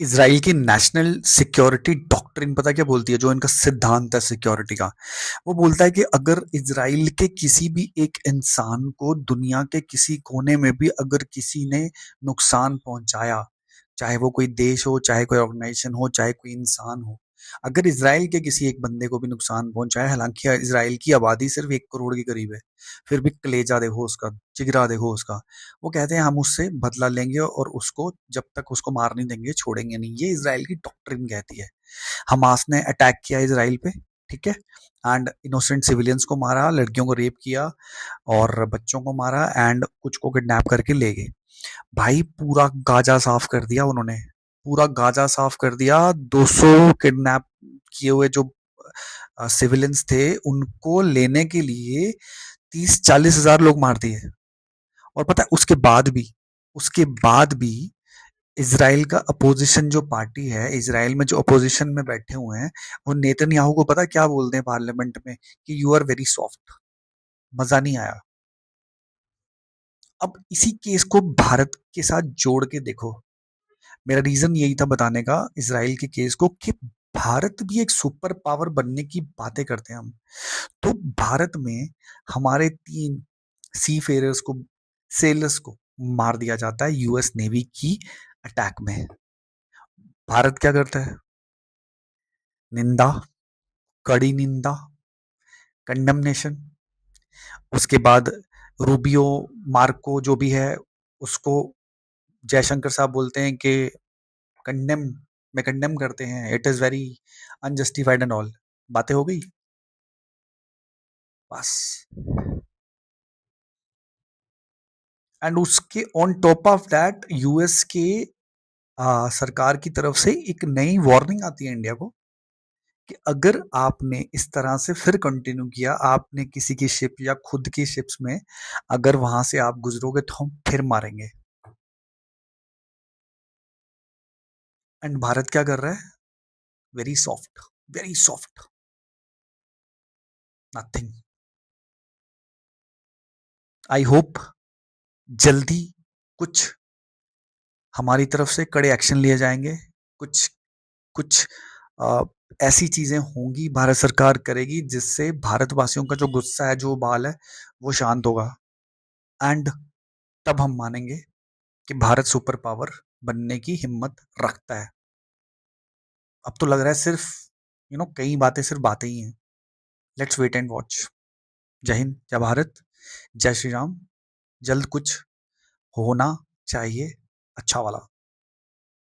Israel की national security doctrine पता क्या बोलती है? जो इनका सिद्धांत है सिक्योरिटी का, वो बोलता है कि अगर इज़राइल के किसी भी एक इंसान को दुनिया के किसी कोने में भी अगर किसी ने नुकसान पहुंचाया, चाहे वो कोई देश हो, चाहे कोई ऑर्गेनाइजेशन हो, चाहे कोई इंसान हो, अगर इज़राइल के किसी एक बंदे को भी नुकसान पहुंचाया, हालांकि इज़राइल की आबादी सिर्फ 1 करोड़ के करीब है, फिर भी कलेजा देखो उसका, जिगरा देखो उसका। वो कहते हैं हम उससे बदला लेंगे और उसको जब तक उसको मार नहीं देंगे छोड़ेंगे नहीं। ये इज़राइल की डॉक्ट्रिन कहती है। हमास ने अटैक किया इज़राइल पे, ठीक है? एंड इनोसेंट सिविलियंस को मारा, लड़कियों को रेप किया और बच्चों को मारा एंड कुछ को किडनैप करके ले गए। भाई पूरा गाजा साफ कर दिया उन्होंने, पूरा गाजा साफ कर दिया। 200 किडनैप किए हुए जो सिविलियंस थे उनको लेने के लिए 30-40 हजार लोग मार दिए। और पता है उसके बाद भी इसराइल का अपोजिशन जो पार्टी है, इसराइल में जो अपोजिशन में बैठे हुए हैं, वो नेतन्याहू को पता है क्या बोलते हैं पार्लियामेंट में? कि यू आर वेरी सॉफ्ट। मजा नहीं आया। अब इसी केस को भारत के साथ जोड़ के देखो। मेरा रीजन यही था बताने का इसराइल के केस को कि भारत भी एक सुपर पावर बनने की बातें करते हैं हम। तो भारत में हमारे 3 सी फेयरर्स को, सेलर्स को मार दिया जाता है यूएस नेवी की अटैक में। भारत क्या करता है? निंदा, कड़ी निंदा, कंडमनेशन। उसके बाद रूबियो, मार्को जो भी है, उसको जयशंकर साहब बोलते हैं कि कंडेम में कंडेम करते हैं, it is very unjustified and all. बातें हो गई बस। एंड उसके on top of that US के सरकार की तरफ से एक नई वार्निंग आती है इंडिया को कि अगर आपने इस तरह से फिर कंटिन्यू किया, आपने किसी की शिप या खुद की शिप्स में अगर वहां से आप गुजरोगे तो हम फिर मारेंगे। एंड भारत क्या कर रहा है? Very soft, very soft, nothing. I hope जल्दी कुछ हमारी तरफ से कड़े एक्शन लिए जाएंगे। कुछ कुछ अ, ऐसी चीजें होंगी भारत सरकार करेगी जिससे भारतवासियों का जो गुस्सा है, जो बाल है, वो शांत होगा। एंड तब हम मानेंगे कि भारत सुपर पावर बनने की हिम्मत रखता है। अब तो लग रहा है सिर्फ कई बातें सिर्फ बातें ही हैं। Let's wait and watch. जय हिंद, जय भारत, जय श्री राम। जल्द कुछ होना चाहिए अच्छा वाला।